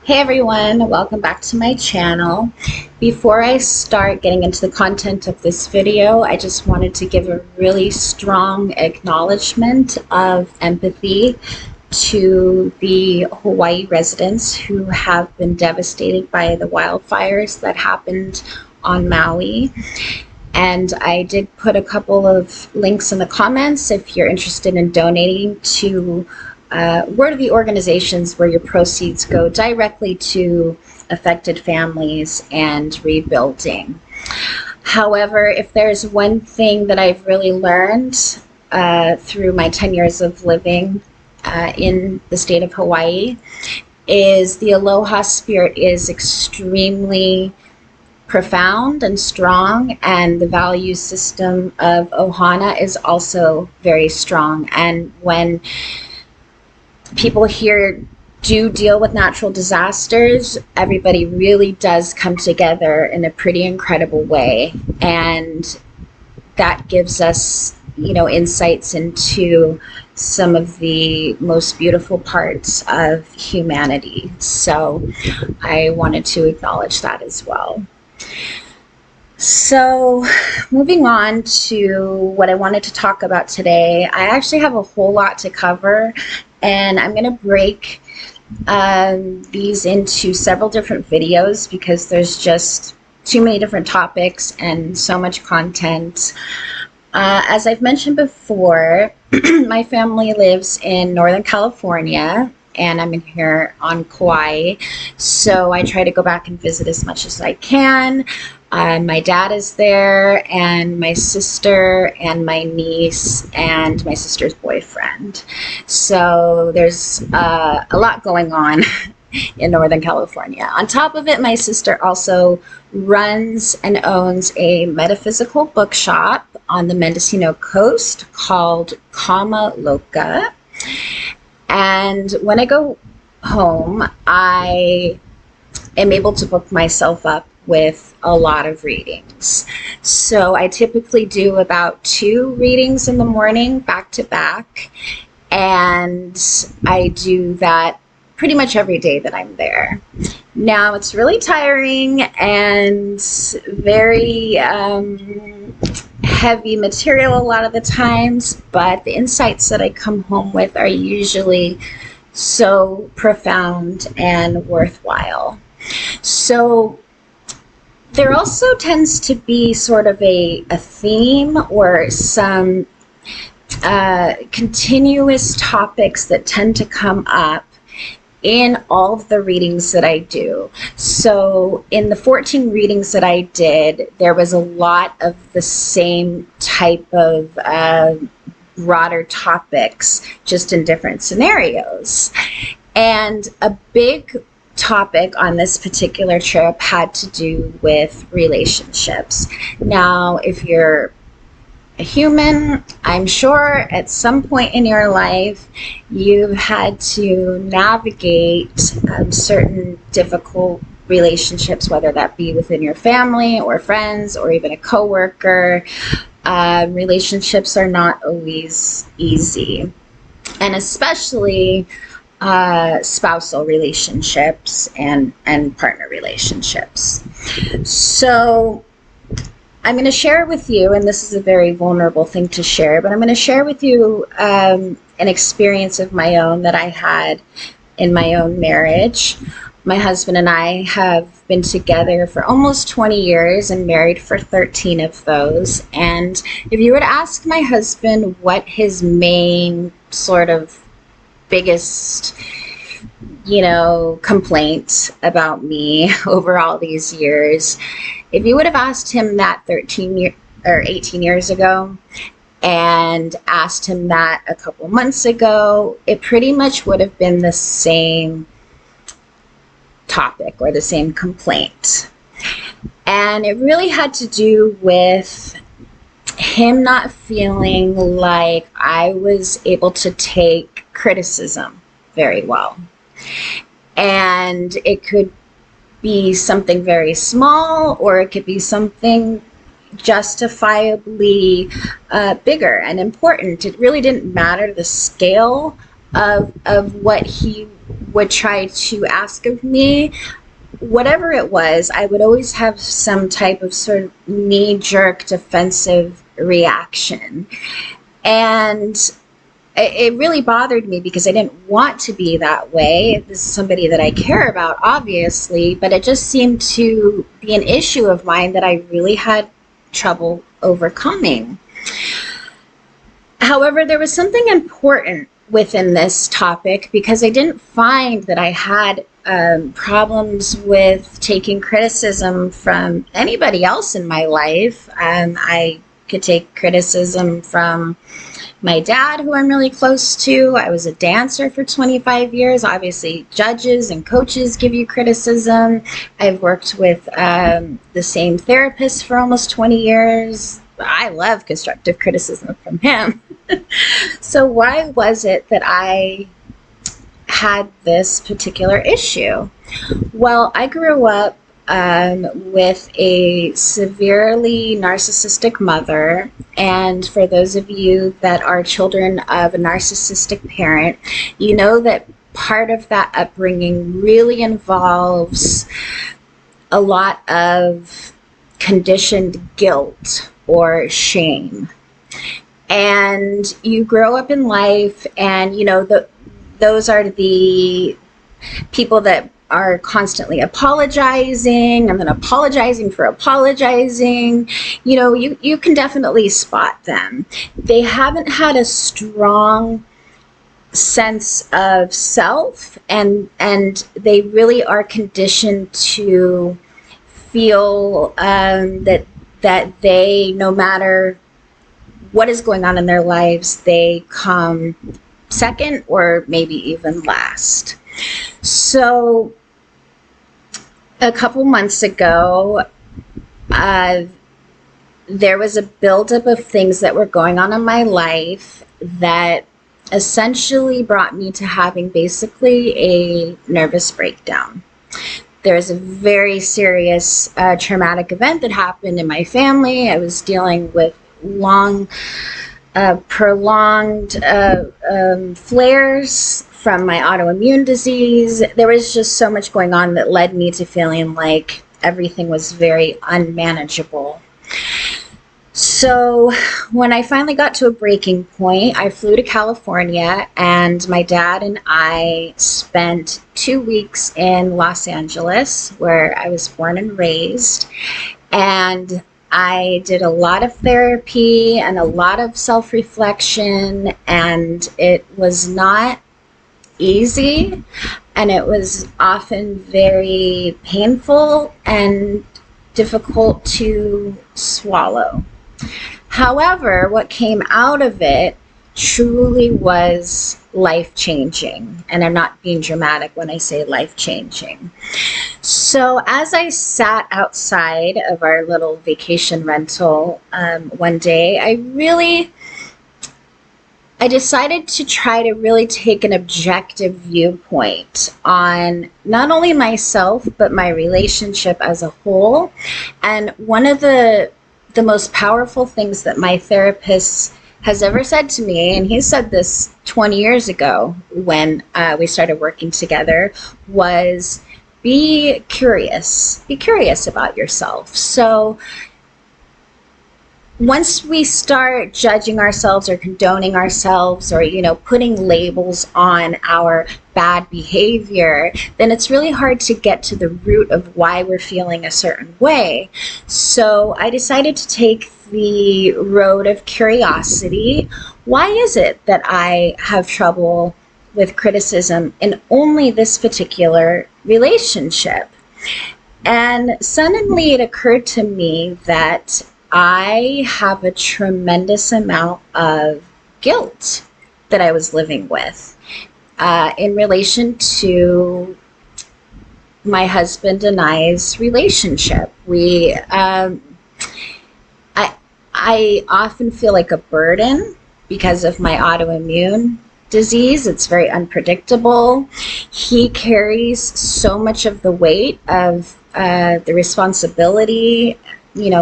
Hey everyone, welcome back to my channel. Before I start getting into the content of this video, I just wanted to give a really strong acknowledgement of empathy to the Hawaii residents who have been devastated by the wildfires that happened on Maui. And I did put a couple of links in the comments if you're interested in donating to word of the organizations where your proceeds go directly to affected families and rebuilding. However, if there's one thing that I've really learned through my 10 years of living in the state of Hawaii, is the aloha spirit is extremely profound and strong, and the value system of Ohana is also very strong. And when people here do deal with natural disasters, everybody really does come together in a pretty incredible way, and that gives us, insights into some of the most beautiful parts of humanity. So I wanted to acknowledge that as well. So moving on to what I wanted to talk about today, I actually have a whole lot to cover, and I'm going to break these into several different videos because there's just too many different topics and so much content. As I've mentioned before, my family lives in Northern California, and I'm in here on Kauai, so I try to go back and visit as much as I can. My dad is there, and my sister, and my niece, and my sister's boyfriend. So there's a lot going on in Northern California. On top of it, my sister also runs and owns a metaphysical bookshop on the Mendocino coast called Kama Loka. And when I go home, I am able to book myself up with a lot of readings. So I typically do about 2 readings in the morning back to back, and I do that pretty much every day that I'm there. Now, it's really tiring and very heavy material a lot of the times, but the insights that I come home with are usually so profound and worthwhile. So there also tends to be sort of a theme or some continuous topics that tend to come up in all of the readings that I do. So in the 14 readings that I did, there was a lot of the same type of broader topics, just in different scenarios. And a big topic on this particular trip had to do with relationships. Now, if you're a human, I'm sure at some point in your life you've had to navigate certain difficult relationships, whether that be within your family or friends or even a coworker. Relationships are not always easy, and especially spousal relationships and partner relationships. So I'm going to share with you, and this is a very vulnerable thing to share, but I'm going to share with you an experience of my own that I had in my own marriage. My husband and I have been together for almost 20 years and married for 13 of those. And if you were to ask my husband what his main sort of biggest complaint about me over all these years, if you would have asked him that 18 years ago and asked him that a couple months ago, it pretty much would have been the same topic or the same complaint. And it really had to do with him not feeling like I was able to take criticism very well. And it could be something very small, or it could be something justifiably bigger and important. It really didn't matter the scale of what he would try to ask of me, whatever it was, I would always have some type of sort of knee-jerk defensive reaction. And it really bothered me because I didn't want to be that way. This is somebody that I care about, obviously, but it just seemed to be an issue of mine that I really had trouble overcoming. However, there was something important within this topic because I didn't find that I had problems with taking criticism from anybody else in my life. I could take criticism from my dad, who I'm really close to. I was a dancer for 25 years. Obviously, judges and coaches give you criticism. I've worked with the same therapist for almost 20 years. I love constructive criticism from him. So why was it that I had this particular issue? Well, I grew up with a severely narcissistic mother. And for those of you that are children of a narcissistic parent, you know that part of that upbringing really involves a lot of conditioned guilt or shame. And you grow up in life, and those are the people that are constantly apologizing and then apologizing for apologizing. You can definitely spot them. They haven't had a strong sense of self, and they really are conditioned to feel that they, no matter what is going on in their lives, they come second or maybe even last. So a couple months ago, there was a buildup of things that were going on in my life that essentially brought me to having basically a nervous breakdown. There was a very serious traumatic event that happened in my family. I was dealing with prolonged flares from my autoimmune disease. There was just so much going on that led me to feeling like everything was very unmanageable. So when I finally got to a breaking point, I flew to California, and my dad and I spent 2 weeks in Los Angeles, where I was born and raised. And I did a lot of therapy and a lot of self-reflection, and it was not easy, and it was often very painful and difficult to swallow. However, what came out of it truly was life-changing, and I'm not being dramatic when I say life-changing. So as I sat outside of our little vacation rental one day, I decided to try to really take an objective viewpoint on not only myself, but my relationship as a whole. And one of the most powerful things that my therapist has ever said to me, and he said this 20 years ago when we started working together, was be curious about yourself. So once we start judging ourselves or condoning ourselves or, putting labels on our bad behavior, then it's really hard to get to the root of why we're feeling a certain way. So I decided to take the road of curiosity. Why is it that I have trouble with criticism in only this particular relationship? And suddenly it occurred to me that I have a tremendous amount of guilt that I was living with in relation to my husband and I's relationship. I often feel like a burden because of my autoimmune disease. It's very unpredictable. He carries so much of the weight of the responsibility,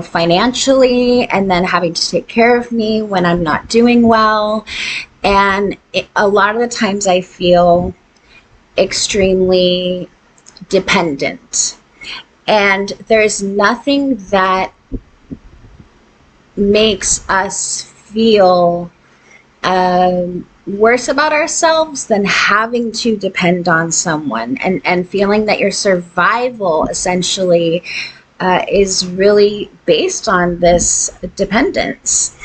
financially, and then having to take care of me when I'm not doing well. And a lot of the times I feel extremely dependent. And there's nothing that makes us feel worse about ourselves than having to depend on someone, and feeling that your survival essentially is really based on this dependence.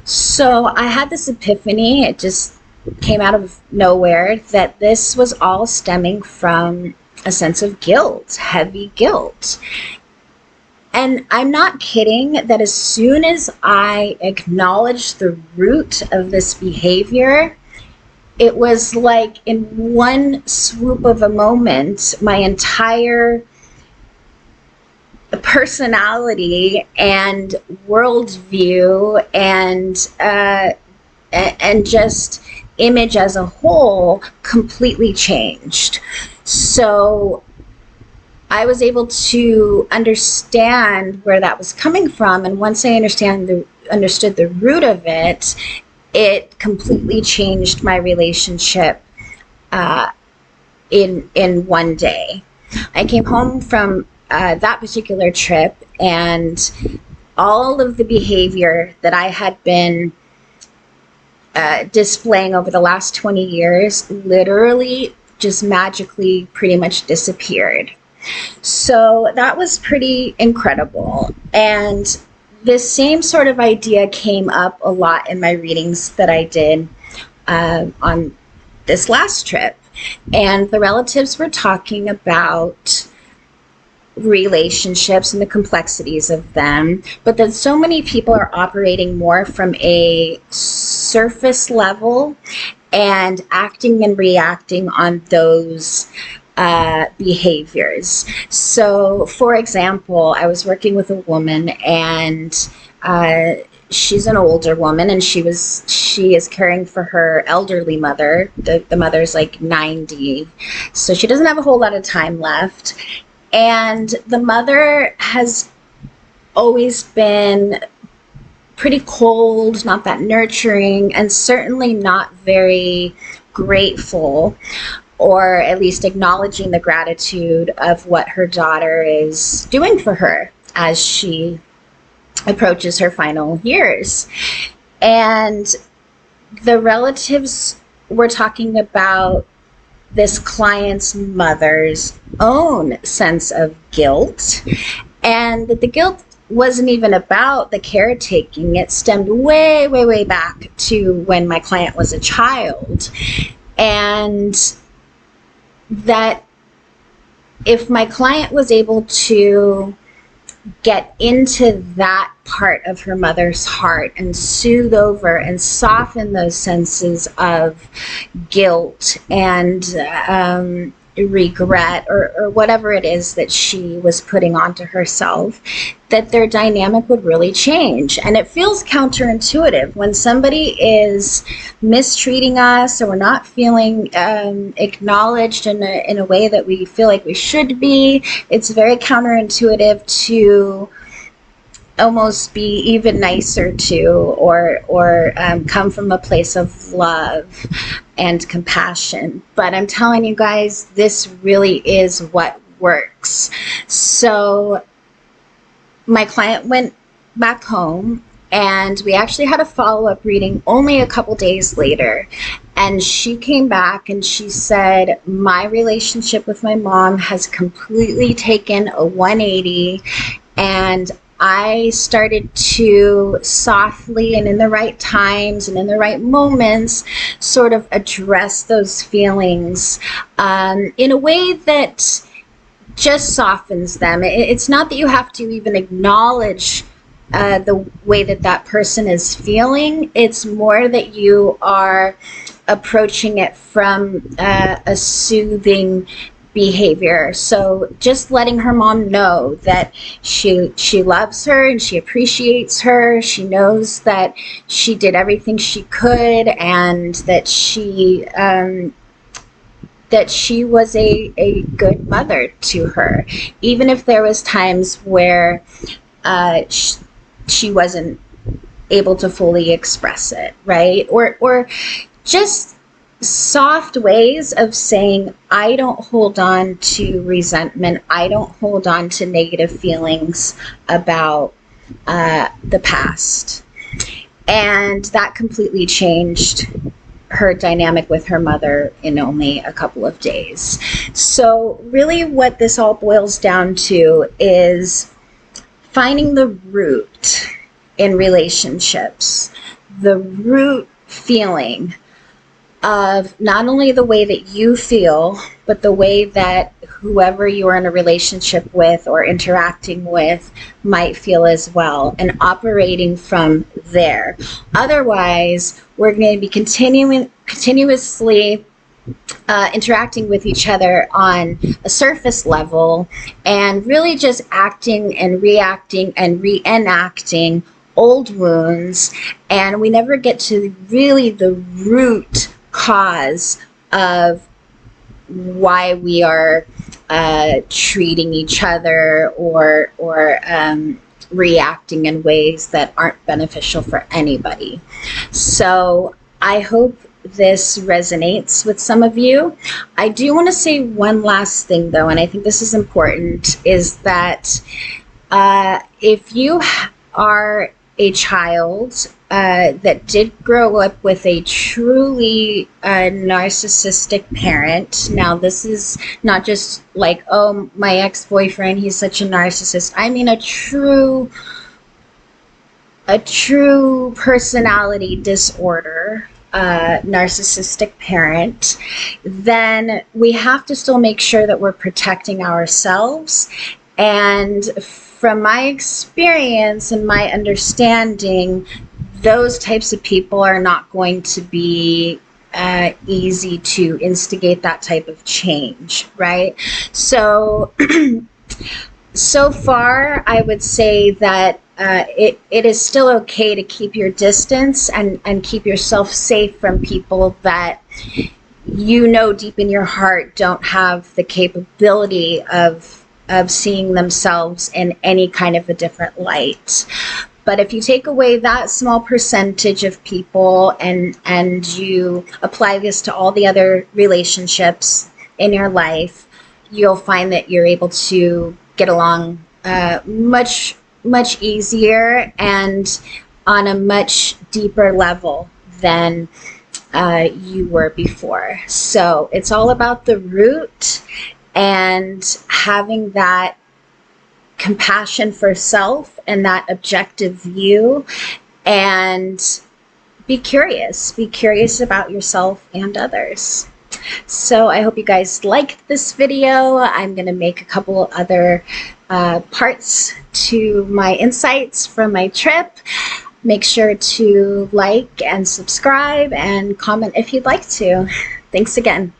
So I had this epiphany, it just came out of nowhere, that this was all stemming from a sense of guilt, heavy guilt. And I'm not kidding that as soon as I acknowledged the root of this behavior, it was like in one swoop of a moment, my entire personality and worldview and just image as a whole completely changed. So I was able to understand where that was coming from, and once I understood the root of it, it completely changed my relationship in one day. I came home from that particular trip, and all of the behavior that I had been displaying over the last 20 years literally just magically pretty much disappeared. So that was pretty incredible. And this same sort of idea came up a lot in my readings that I did on this last trip. And the relatives were talking about relationships and the complexities of them, but that so many people are operating more from a surface level and acting and reacting on those behaviors. So, for example, I was working with a woman, and she's an older woman, and she is caring for her elderly mother. The mother's like 90, so she doesn't have a whole lot of time left. And the mother has always been pretty cold, not that nurturing, and certainly not very grateful, or at least acknowledging the gratitude of what her daughter is doing for her as she approaches her final years. And the relatives were talking about this client's mother's own sense of guilt, and that the guilt wasn't even about the caretaking. It stemmed way, way, way back to when my client was a child. And that if my client was able to get into that part of her mother's heart and soothe over and soften those senses of guilt and regret, or whatever it is that she was putting onto herself, that their dynamic would really change. And it feels counterintuitive when somebody is mistreating us, or we're not feeling acknowledged in a way that we feel like we should be. It's very counterintuitive to almost be even nicer to, or come from a place of love and compassion. But I'm telling you guys, this really is what works. So my client went back home, and we actually had a follow-up reading only a couple days later. And she came back and she said, my relationship with my mom has completely taken a 180, and I started to softly and in the right times and in the right moments sort of address those feelings in a way that just softens them. It's not that you have to even acknowledge the way that that person is feeling. It's more that you are approaching it from a soothing behavior. So just letting her mom know that she loves her and she appreciates her. She knows that she did everything she could, and that she was a good mother to her, even if there was times where she wasn't able to fully express it, right? Or just soft ways of saying, I don't hold on to resentment. I don't hold on to negative feelings about the past. And that completely changed her dynamic with her mother in only a couple of days. So really what this all boils down to is finding the root in relationships, the root feeling of not only the way that you feel, but the way that whoever you are in a relationship with or interacting with might feel as well, and operating from there. Otherwise, we're going to be continuously interacting with each other on a surface level and really just acting and reacting and reenacting old wounds, and we never get to really the root cause of why we are treating each other or reacting in ways that aren't beneficial for anybody. So I hope this resonates with some of you. I do want to say one last thing though, and I think this is important, is that if you are a child that did grow up with a truly narcissistic parent. Now, this is not just like, oh, my ex-boyfriend, he's such a narcissist. I mean a true personality disorder, narcissistic parent, then we have to still make sure that we're protecting ourselves. And from my experience and my understanding, those types of people are not going to be easy to instigate that type of change, right? So, so far, I would say that it is still okay to keep your distance and keep yourself safe from people that you know deep in your heart don't have the capability of seeing themselves in any kind of a different light. But if you take away that small percentage of people and you apply this to all the other relationships in your life, you'll find that you're able to get along much easier and on a much deeper level than you were before. So it's all about the root and having that compassion for self and that objective view, and be curious about yourself and others. So I hope you guys liked this video. I'm going to make a couple other parts to my insights from my trip. Make sure to like and subscribe and comment if you'd like to. Thanks again.